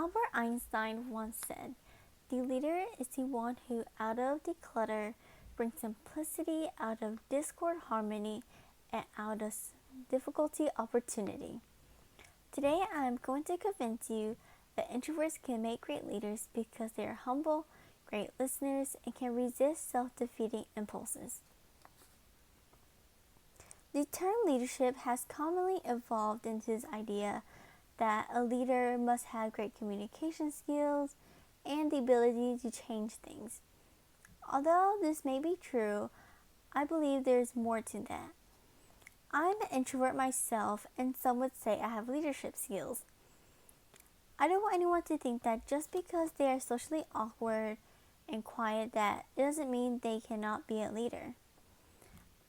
Albert Einstein once said, "The leader is the one who, out of the clutter, brings simplicity, out of discord, harmony, and out of difficulty, opportunity." Today, I am going to convince you that introverts can make great leaders because they are humble, great listeners, and can resist self-defeating impulses. The term leadership has commonly evolved into this idea that a leader must have great communication skills and the ability to change things. Although this may be true, I believe there is more to that. I'm an introvert myself, and some would say I have leadership skills. I don't want anyone to think that just because they are socially awkward and quiet that it doesn't mean they cannot be a leader.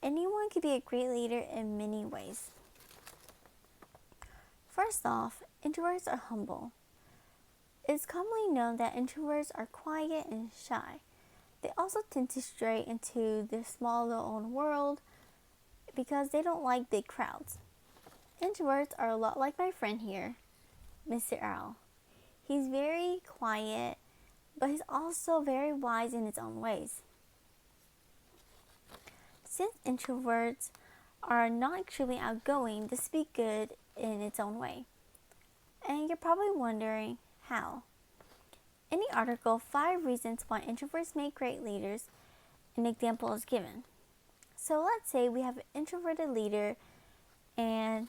Anyone can be a great leader in many ways. First off, introverts are humble. It's commonly known that introverts are quiet and shy. They also tend to stray into their small little own world because they don't like big crowds. Introverts are a lot like my friend here, Mr. Owl. He's very quiet, but he's also very wise in his own ways. Since introverts are not extremely outgoing, this would be good in its own way. And you're probably wondering how. In the article, 5 reasons why introverts make great leaders, an example is given. So let's say we have an introverted leader and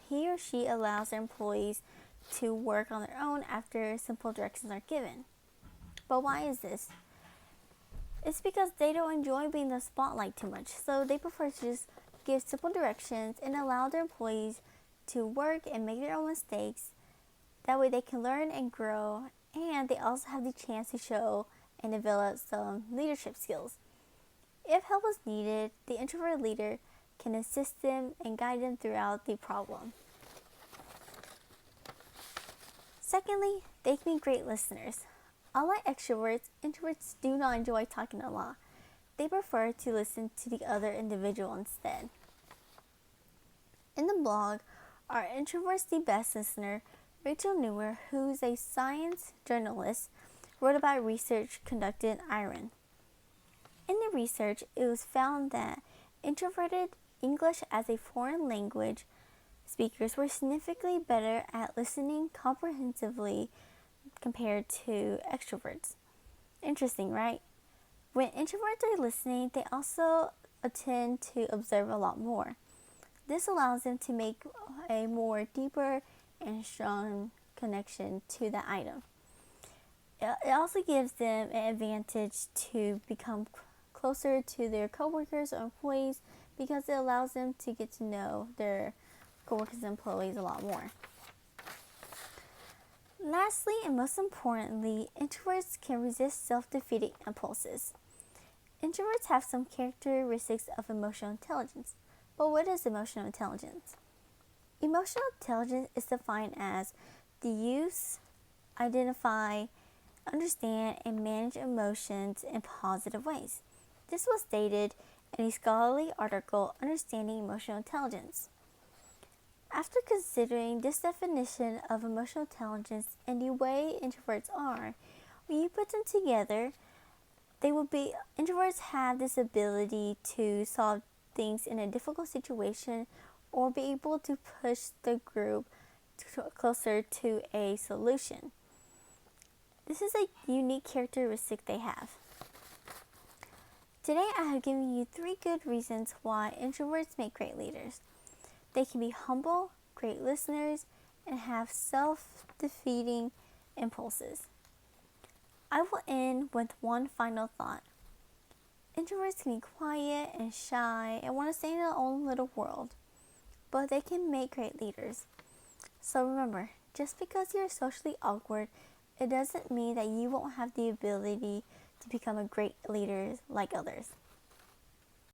he or she allows their employees to work on their own after simple directions are given. But why is this? It's because they don't enjoy being in the spotlight too much, so they prefer to just give simple directions and allow their employees to work and make their own mistakes. That way they can learn and grow, and they also have the chance to show and develop some leadership skills. If help is needed, the introverted leader can assist them and guide them throughout the problem. Secondly, they can be great listeners. Unlike extroverts, introverts do not enjoy talking a lot. They prefer to listen to the other individual instead. In the blog, Are Introverts the Best Listener?, Rachel Newer, who's a science journalist, wrote about research conducted in Iran. In the research, it was found that introverted English as a foreign language speakers were significantly better at listening comprehensively compared to extroverts. Interesting, right? When introverts are listening, they also tend to observe a lot more. This allows them to make a more deeper and strong connection to the item. It also gives them an advantage to become closer to their coworkers or employees because it allows them to get to know their coworkers and employees a lot more. Lastly, and most importantly, introverts can resist self-defeating impulses. Introverts have some characteristics of emotional intelligence. But what is emotional intelligence? Emotional intelligence is defined as the use, identify, understand, and manage emotions in positive ways. This was stated in a scholarly article, Understanding Emotional Intelligence. After considering this definition of emotional intelligence and the way introverts are, when you put them together, introverts have this ability to solve things in a difficult situation or be able to push the group closer to a solution. This is a unique characteristic they have. Today I have given you 3 good reasons why introverts make great leaders. They can be humble, great listeners, and have self-defeating impulses. I will end with one final thought. Introverts can be quiet and shy and want to stay in their own little world, but they can make great leaders. So remember, just because you're socially awkward, it doesn't mean that you won't have the ability to become a great leader like others.